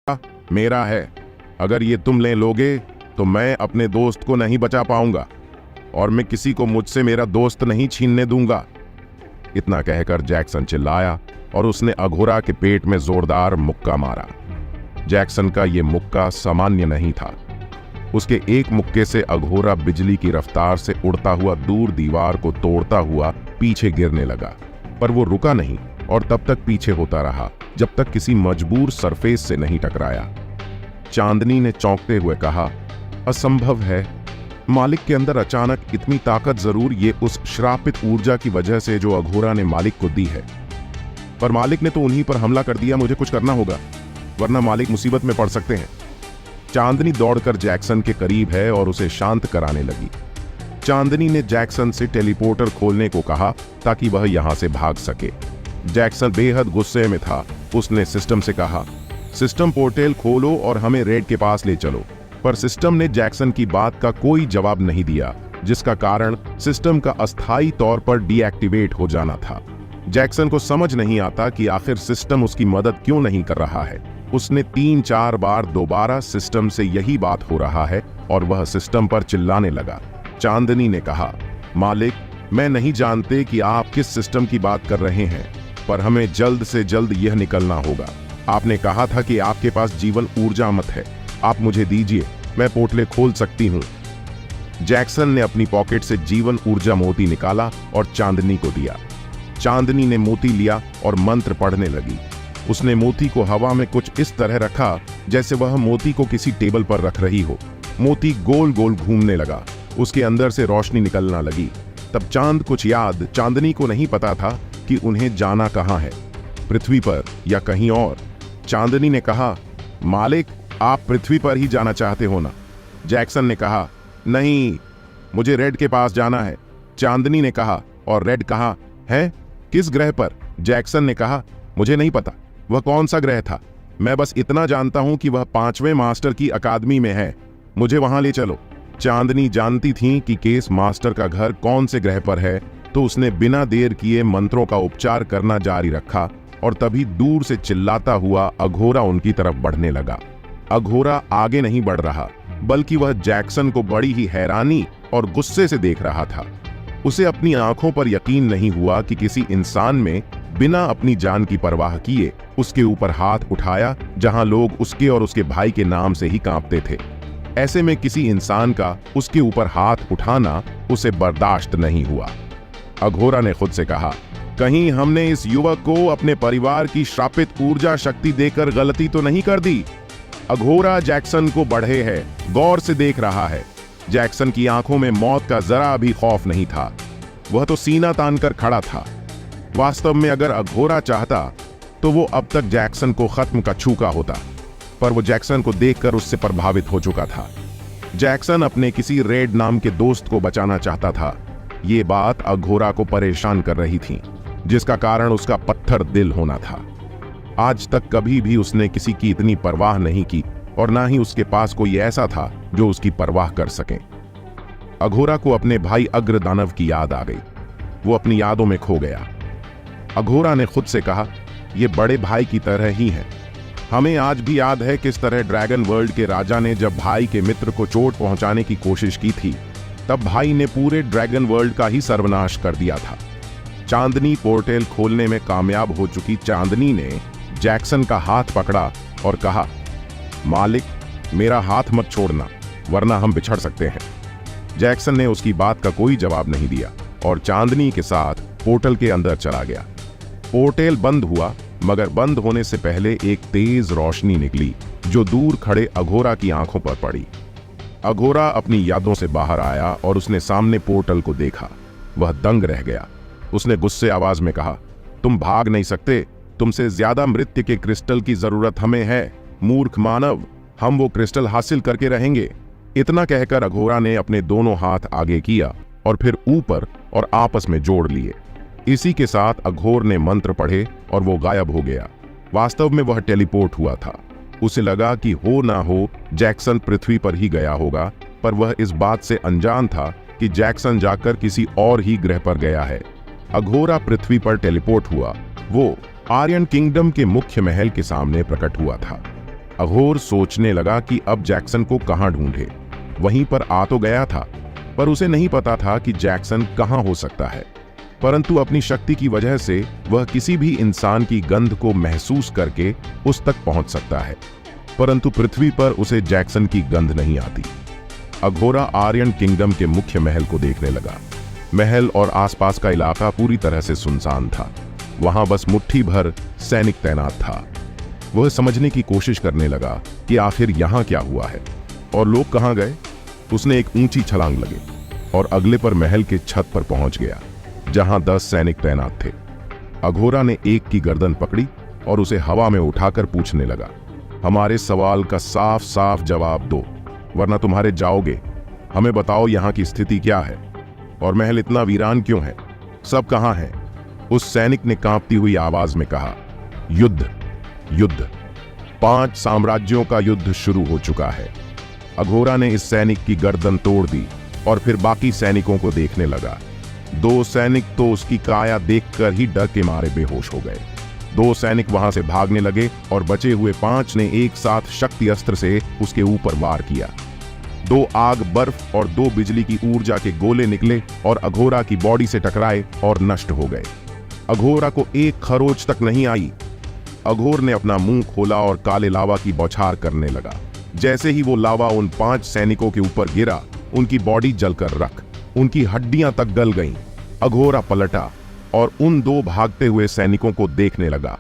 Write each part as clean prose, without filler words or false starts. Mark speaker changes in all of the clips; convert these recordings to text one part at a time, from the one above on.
Speaker 1: मेरा है। अगर ये तुम ले लोगे तो मैं अपने दोस्त को नहीं बचा पाऊंगा और मैं किसी को मुझसे मेरा दोस्त नहीं छीनने दूंगा। इतना कहकर जैक्सन चिल्लाया और उसने अघोरा के पेट में जोरदार मुक्का मारा। जैक्सन का ये मुक्का सामान्य नहीं था। उसके एक मुक्के से अघोरा बिजली की रफ्तार से उड़ता हुआ दूर दीवार को तोड़ता हुआ पीछे गिरने लगा, पर वो रुका नहीं और तब तक पीछे होता रहा जब तक किसी मजबूर सरफेस से नहीं टकराया। चांदनी ने चौंकते हुए कहा, असंभव है। मालिक के अंदर अचानक इतनी ताकत जरूर ये उस श्रापित ऊर्जा की वजह से जो अघोरा ने मालिक को दी है। पर मालिक ने तो उन्हीं पर हमला कर दिया। मुझे कुछ करना होगा वरना मालिक मुसीबत में पड़ सकते हैं। चांदनी दौड़कर जैक्सन के करीब है और उसे शांत कराने लगी। चांदनी ने जैक्सन से टेलीपोर्टर खोलने को कहा ताकि वह यहां से भाग सके। जैक्सन बेहद गुस्से में था। उसने सिस्टम से कहा, सिस्टम पोर्टल खोलो और हमें रेड के पास ले चलो। पर सिस्टम ने जैक्सन की बात का कोई जवाब नहीं दिया, जिसका कारण सिस्टम का अस्थायी तौर पर डीएक्टिवेट हो जाना था। जैक्सन को समझ नहीं आता कि आखिर सिस्टम उसकी मदद क्यों नहीं कर रहा है। उसने 3-4 बार दोबारा सिस्टम से यही बात हो रहा है और वह सिस्टम पर चिल्लाने लगा। चांदनी ने कहा, मालिक, मैं नहीं जानते कि आप किस सिस्टम की बात कर रहे हैं, पर हमें जल्द से जल्द यह निकलना होगा। आपने कहा था कि आपके पास जीवन ऊर्जा मत है। आप मुझे दीजिए, मैं पोर्टल खोल सकती हूं। जैक्सन ने अपनी पॉकेट से जीवन ऊर्जा मोती निकाला और चांदनी को दिया। चांदनी ने मोती लिया और मंत्र पढ़ने लगी। उसने मोती को हवा में कुछ इस तरह रखा जैसे वह मोती को किसी टेबल पर रख रही हो। मोती गोल गोल घूमने लगा। उसके अंदर से रोशनी निकलना लगी। तब चांदनी को नहीं पता था कि उन्हें जाना कहां है, पृथ्वी पर या कहीं और। चांदनी ने कहा, मालिक, आप पृथ्वी पर ही जाना चाहते हो ना? जैक्सन ने कहा, नहीं, मुझे रेड के पास जाना है। चांदनी ने कहा, और रेड कहाँ है? किस ग्रह पर? जैक्सन ने कहा, मुझे नहीं पता वह कौन सा ग्रह था। मैं बस इतना जानता हूं कि वह 5वें मास्टर की अकादमी में है। मुझे वहां ले चलो। चांदनी जानती थी कि केस मास्टर का घर कौन से ग्रह पर है, तो उसने बिना देर किए मंत्रों का उपचार करना जारी रखा और तभी दूर से चिल्लाता हुआ अघोरा उनकी तरफ बढ़ने लगा। अघोरा आगे नहीं बढ़ रहा, बल्कि वह जैक्सन को बड़ी ही हैरानी और गुस्से से देख रहा था। उसे अपनी आंखों पर यकीन नहीं हुआ कि किसी इंसान में बिना अपनी जान की परवाह किए उसके ऊपर हाथ उठाया, जहां लोग उसके और उसके भाई के नाम से ही कांपते थे। ऐसे में किसी इंसान का उसके ऊपर हाथ उठाना उसे बर्दाश्त नहीं हुआ। अघोरा ने खुद से कहा, कहीं हमने इस युवक को अपने परिवार की श्रापित ऊर्जा शक्ति देकर गलती तो नहीं कर दी। अघोरा जैक्सन को बढ़े है, गौर से देख रहा है। जैक्सन की आंखों में मौत का जरा भी खौफ नहीं था। वह तो सीना तानकर खड़ा था। वास्तव में अगर अघोरा चाहता तो वो अब तक जैक्सन को खत्म कर चुका होता, पर वो जैक्सन को देखकर उससे प्रभावित हो चुका था। जैक्सन अपने किसी रेड नाम के दोस्त को बचाना चाहता था। ये बात अघोरा को परेशान कर रही थी, जिसका कारण उसका पत्थर दिल होना था। आज तक कभी भी उसने किसी की इतनी परवाह नहीं की और ना ही उसके पास कोई ऐसा था जो उसकी परवाह कर सके। अघोरा को अपने भाई अग्रदानव की याद आ गई। वो अपनी यादों में खो गया। अघोरा ने खुद से कहा, ये बड़े भाई की तरह ही है। हमें आज भी याद है किस तरह ड्रैगन वर्ल्ड के राजा ने जब भाई के मित्र को चोट पहुंचाने की कोशिश की थी, तब भाई ने पूरे ड्रैगन वर्ल्ड का ही सर्वनाश कर दिया था। चांदनी पोर्टल खोलने में कामयाब हो चुकी चांदनी ने जैक्सन का हाथ पकड़ा और कहा, मालिक, मेरा हाथ मत छोड़ना वरना हम बिछड़ सकते हैं। जैक्सन ने उसकी बात का कोई जवाब नहीं दिया और चांदनी के साथ पोर्टल के अंदर चला गया। पोर्टल बंद हुआ, मगर बंद होने से पहले एक तेज रोशनी निकली जो दूर खड़े अघोरा की आंखों पर पड़ी। अघोरा अपनी यादों से बाहर आया और उसने सामने पोर्टल को देखा। वह दंग रह गया। उसने गुस्से आवाज में कहा, तुम भाग नहीं सकते। तुमसे ज्यादा मृत्यु के क्रिस्टल की जरूरत हमें है, मूर्ख मानव। हम वो क्रिस्टल हासिल करके रहेंगे। इतना कहकर अघोरा ने अपने दोनों हाथ आगे किया और फिर ऊपर और आपस में जोड़ लिए। इसी के साथ अघोर ने मंत्र पढ़े और वो गायब हो गया। वास्तव में वह टेलीपोर्ट हुआ था। उसे लगा कि हो ना हो जैक्सन पृथ्वी पर ही गया होगा, पर वह इस बात से अनजान था कि जैक्सन जाकर किसी और ही ग्रह पर गया है। अघोरा पृथ्वी पर टेलीपोर्ट हुआ। वो आर्यन किंगडम के मुख्य महल के सामने प्रकट हुआ था। अघोर सोचने लगा कि अब जैक्सन को कहां ढूंढे। वहीं पर आ तो गया था, पर उसे नहीं पता था कि जैक्सन कहां हो सकता है। परंतु अपनी शक्ति की वजह से वह किसी भी इंसान की गंध को महसूस करके उस तक पहुंच सकता है, परंतु पृथ्वी पर उसे जैक्सन की गंध नहीं आती। अघोरा आर्यन किंगडम के मुख्य महल को देखने लगा। महल और आसपास का इलाका पूरी तरह से सुनसान था। वहां बस मुट्ठी भर सैनिक तैनात था। वह समझने की कोशिश करने लगा कि आखिर यहां क्या हुआ है और लोग कहां गए। उसने एक ऊंची छलांग लगे और अगले पर महल के छत पर पहुंच गया, जहां 10 सैनिक तैनात थे। अघोरा ने एक की गर्दन पकड़ी और उसे हवा में उठाकर पूछने लगा, हमारे सवाल का साफ साफ जवाब दो, वरना तुम्हारे जाओगे। हमें बताओ यहां की स्थिति क्या है और महल इतना वीरान क्यों है? सब कहां हैं? उस सैनिक ने कांपती हुई आवाज में कहा, युद्ध युद्ध, 5 साम्राज्यों का युद्ध शुरू हो चुका है। अघोरा ने इस सैनिक की गर्दन तोड़ दी और फिर बाकी सैनिकों को देखने लगा। 2 सैनिक तो उसकी काया देखकर ही डर के मारे बेहोश हो गए। 2 सैनिक वहां से भागने लगे और बचे हुए 5 ने एक साथ शक्ति अस्त्र से उसके ऊपर वार किया। 2 आग, बर्फ और 2 बिजली की ऊर्जा के गोले निकले और अघोरा की बॉडी से टकराए और नष्ट हो गए। अघोरा को एक खरोच तक नहीं आई। अघोर ने अपना मुंह खोला और काले लावा की बौछार करने लगा। जैसे ही वो लावा उन 5 सैनिकों के ऊपर गिरा, उनकी बॉडी जलकर रख, उनकी हड्डियां तक गल गईं। अघोरा पलटा और उन 2 भागते हुए सैनिकों को देखने लगा।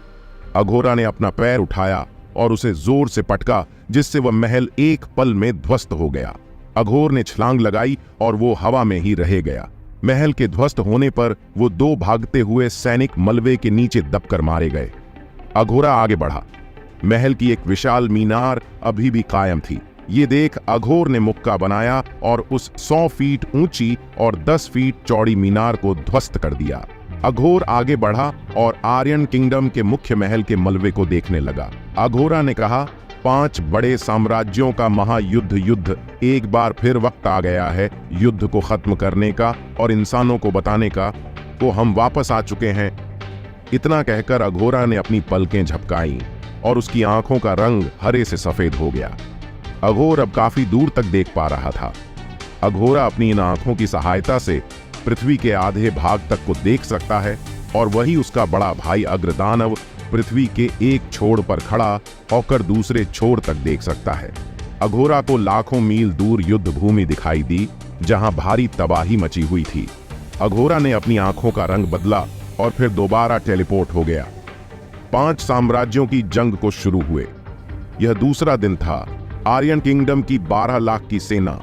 Speaker 1: अघोरा ने अपना पैर उठाया और उसे जोर से पटका, जिससे वह महल एक पल में ध्वस्त हो गया। अघोर ने छलांग लगाई और वो हवा में ही रह गया। महल के ध्वस्त होने पर वो 2 भागते हुए सैनिक मलबे के नीचे दबकर मारे गए। अघोरा आगे बढ़ा। महल की एक विशाल मीनार अभी भी कायम थी। ये देख अघोर ने मुक्का बनाया और उस 100 फीट ऊंची और 10 फीट चौड़ी मीनार को ध्वस्त कर दिया। अघोर आगे बढ़ा और आर्यन किंगडम के मुख्य महल के मलबे को देखने लगा। अघोरा ने कहा, 5 बड़े साम्राज्यों का महायुद्ध एक बार फिर वक्त आ गया है युद्ध को खत्म करने का और इंसानों को बताने का। तो हम वापस आ चुके हैं। इतना कहकर अघोरा ने अपनी पलकें झपकाईं और उसकी आंखों का रंग हरे से सफेद हो गया। अघोर अब काफी दूर तक देख पा रहा था। अघोरा अपनी इन आंखों की सहायता से पृथ्वी के आधे भाग तक को देख सकता है और वही उसका बड़ा भाई अग्रदानव पृथ्वी के एक छोर पर खड़ा होकर दूसरे छोर तक देख सकता है। अघोरा को लाखों मील दूर युद्ध भूमि दिखाई दी, जहां भारी तबाही मची हुई थी। अघोरा ने अपनी आंखों का रंग बदला और फिर दोबारा टेलीपोर्ट हो गया। 5 साम्राज्यों की जंग को शुरू हुए। यह दूसरा दिन था। आर्यन किंगडम की 12 लाख की सेना,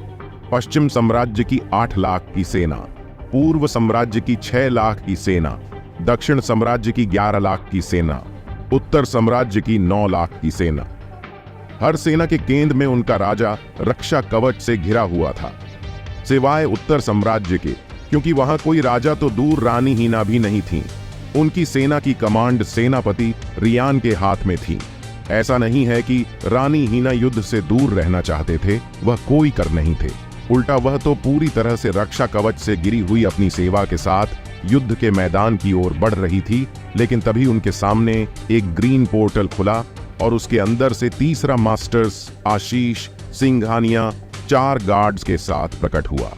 Speaker 1: पश्चिम साम्राज्य की 8 लाख की सेना, पूर्व साम्राज्य की 6 लाख की सेना, दक्षिण साम्राज्य की 11 लाख की सेना, उत्तर साम्राज्य की 9 लाख की सेना। हर सेना के केंद्र में उनका राजा रक्षा कवच से घिरा हुआ था, सिवाय उत्तर साम्राज्य के, क्योंकि वहां कोई राजा तो दूर रानी हीना भी नहीं थी। उनकी सेना की कमांड सेनापति रियान के हाथ में थी। ऐसा नहीं है कि रानी हीना युद्ध से दूर रहना चाहते थे, वह कोई कर नहीं थे। उल्टा वह तो पूरी तरह से रक्षा कवच से गिरी हुई अपनी सेवा के साथ युद्ध के मैदान की ओर बढ़ रही थी। लेकिन तभी उनके सामने एक ग्रीन पोर्टल खुला और उसके अंदर से तीसरा मास्टर्स आशीष सिंघानिया 4 गार्ड्स के साथ प्रकट हुआ।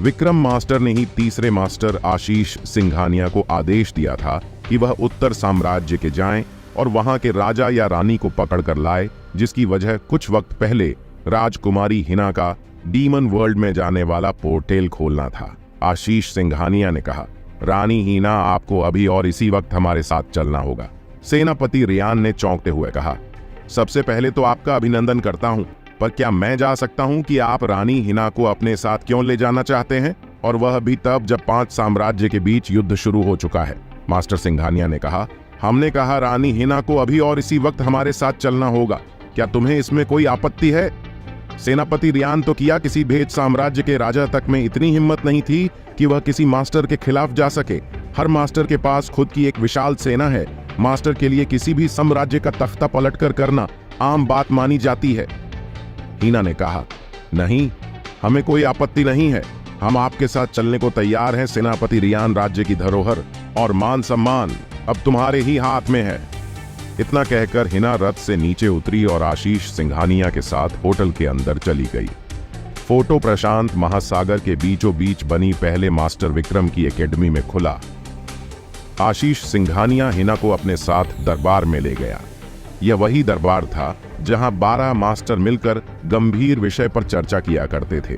Speaker 1: विक्रम मास्टर ने ही तीसरे मास्टर आशीष सिंघानिया को आदेश दिया था कि वह उत्तर साम्राज्य के जाएं और वहां के राजा या रानी को पकड़ कर लाए, जिसकी वजह कुछ वक्त पहले राजकुमारी हिना का डीमन वर्ल्ड में जाने वाला पोर्टल खोलना था। आशीष सिंघानिया ने कहा, रानी हीना, आपको अभी और इसी वक्त हमारे साथ चलना होगा। सेनापति रियान ने चौंकते हुए कहा, सबसे पहले तो आपका अभिनंदन करता हूं, पर क्या मैं जा सकता हूं कि आप रानी हिना को अपने साथ क्यों ले जाना चाहते हैं, और वह भी तब जब 5 साम्राज्य के बीच युद्ध शुरू हो चुका है। मास्टर सिंघानिया ने कहा, हमने कहा रानी हिना को अभी और इसी वक्त हमारे साथ चलना होगा। क्या तुम्हें इसमें कोई आपत्ति है? सेनापति रियान तो किया किसी भेद साम्राज्य के राजा तक में इतनी हिम्मत नहीं थी कि वह किसी मास्टर के खिलाफ जा सके। हर मास्टर के पास खुद की एक विशाल सेना है। मास्टर के लिए किसी भी साम्राज्य का तख्ता पलटकर करना आम बात मानी जाती है। हीना ने कहा, नहीं, हमें कोई आपत्ति नहीं है। हम आपके साथ चलने को तैयार हैं सेनापति रियान। राज्य की धरोहर और मान सम्मान अब तुम्हारे ही हाथ में है। इतना कहकर हिना रथ से नीचे उतरी और आशीष सिंघानिया के साथ होटल के अंदर चली गई। फोटो प्रशांत महासागर के बीचों बीच बनी पहले मास्टर विक्रम की एकेडमी में खुला। आशीष सिंघानिया हिना को अपने साथ दरबार में ले गया। यह वही दरबार था जहां 12 मास्टर मिलकर गंभीर विषय पर चर्चा किया करते थे।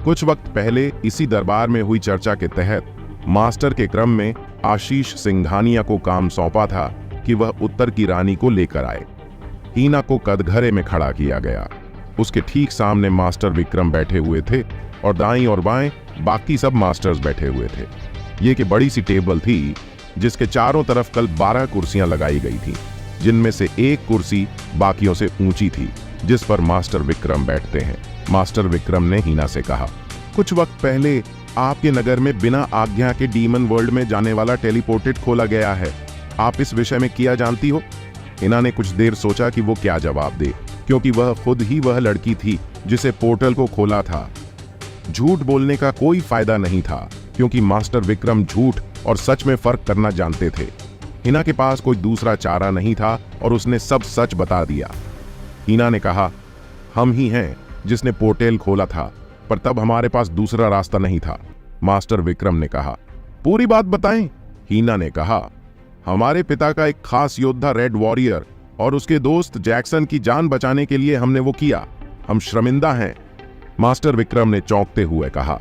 Speaker 1: कुछ वक्त पहले इसी दरबार में हुई चर्चा के तहत मास्टर के क्रम में आशीष सिंघानिया को काम सौंपा था कि वह उत्तर की रानी को लेकर आए। हिना को कदघरे में खड़ा किया गया। उसके ठीक सामने मास्टर विक्रम बैठे हुए थे और दाईं और बाएं बाकी सब मास्टर्स बैठे हुए थे। ये कि बड़ी सी टेबल थी जिसके चारों तरफ कल 12 कुर्सियां लगाई गई थी, जिनमें से एक कुर्सी बाकियों से ऊंची थी जिस पर मास्टर विक्रम बैठते हैं। मास्टर विक्रम ने हिना से कहा, कुछ वक्त पहले आपके नगर में बिना आज्ञा के डीमन वर्ल्ड में जाने वाला टेलीपोर्टेड खोला गया है। आप इस विषय में क्या जानती हो? हिना ने कुछ देर सोचा कि वो क्या जवाब दे, क्योंकि वह खुद ही वह लड़की थी जिसे पोर्टल को खोला था। झूठ बोलने का कोई फायदा नहीं था, क्योंकि मास्टर विक्रम झूठ और सच में फर्क करना जानते थे। हिना के पास कोई दूसरा चारा नहीं था और उसने सब सच बता दिया। हिना ने कहा, हम ही हैं जिसने पोर्टल खोला था, पर तब हमारे पास दूसरा रास्ता नहीं था। मास्टर विक्रम ने कहा, पूरी बात बताएं। हिना ने कहा, हमारे पिता का एक खास योद्धा रेड वॉरियर और उसके दोस्त जैक्सन की जान बचाने के लिए हमने वो किया। हम शर्मिंदा हैं। मास्टर विक्रम ने चौंकते हुए कहा,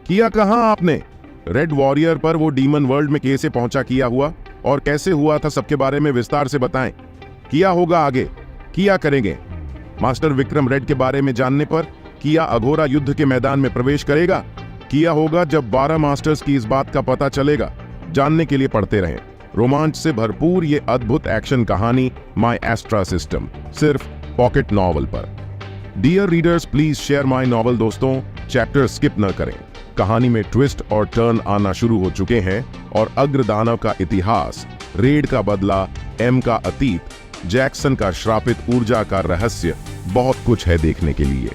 Speaker 1: किया कहां आपने? रेड वॉरियर पर वो डीमन वर्ल्ड में कैसे पहुंचा किया हुआ और कैसे हुआ था, सबके बारे में विस्तार से बताएं। किया होगा आगे, किया करेंगे। मास्टर विक्रम रेड के बारे में जानने पर किया अघोरा युद्ध के मैदान में प्रवेश करेगा। किया होगा जब 12 मास्टर्स की इस बात का पता चलेगा। जानने के लिए पढ़ते रहें रोमांच से भरपूर ये अद्भुत एक्शन कहानी माई एस्ट्रा सिस्टम, सिर्फ पॉकेट नॉवल पर। Dear readers, please share my novel. दोस्तों, चैप्टर स्किप न करें। कहानी में ट्विस्ट और टर्न आना शुरू हो चुके हैं और अग्रदानव का इतिहास, रेड का बदला, एम का अतीत, जैक्सन का श्रापित ऊर्जा का रहस्य, बहुत कुछ है देखने के लिए।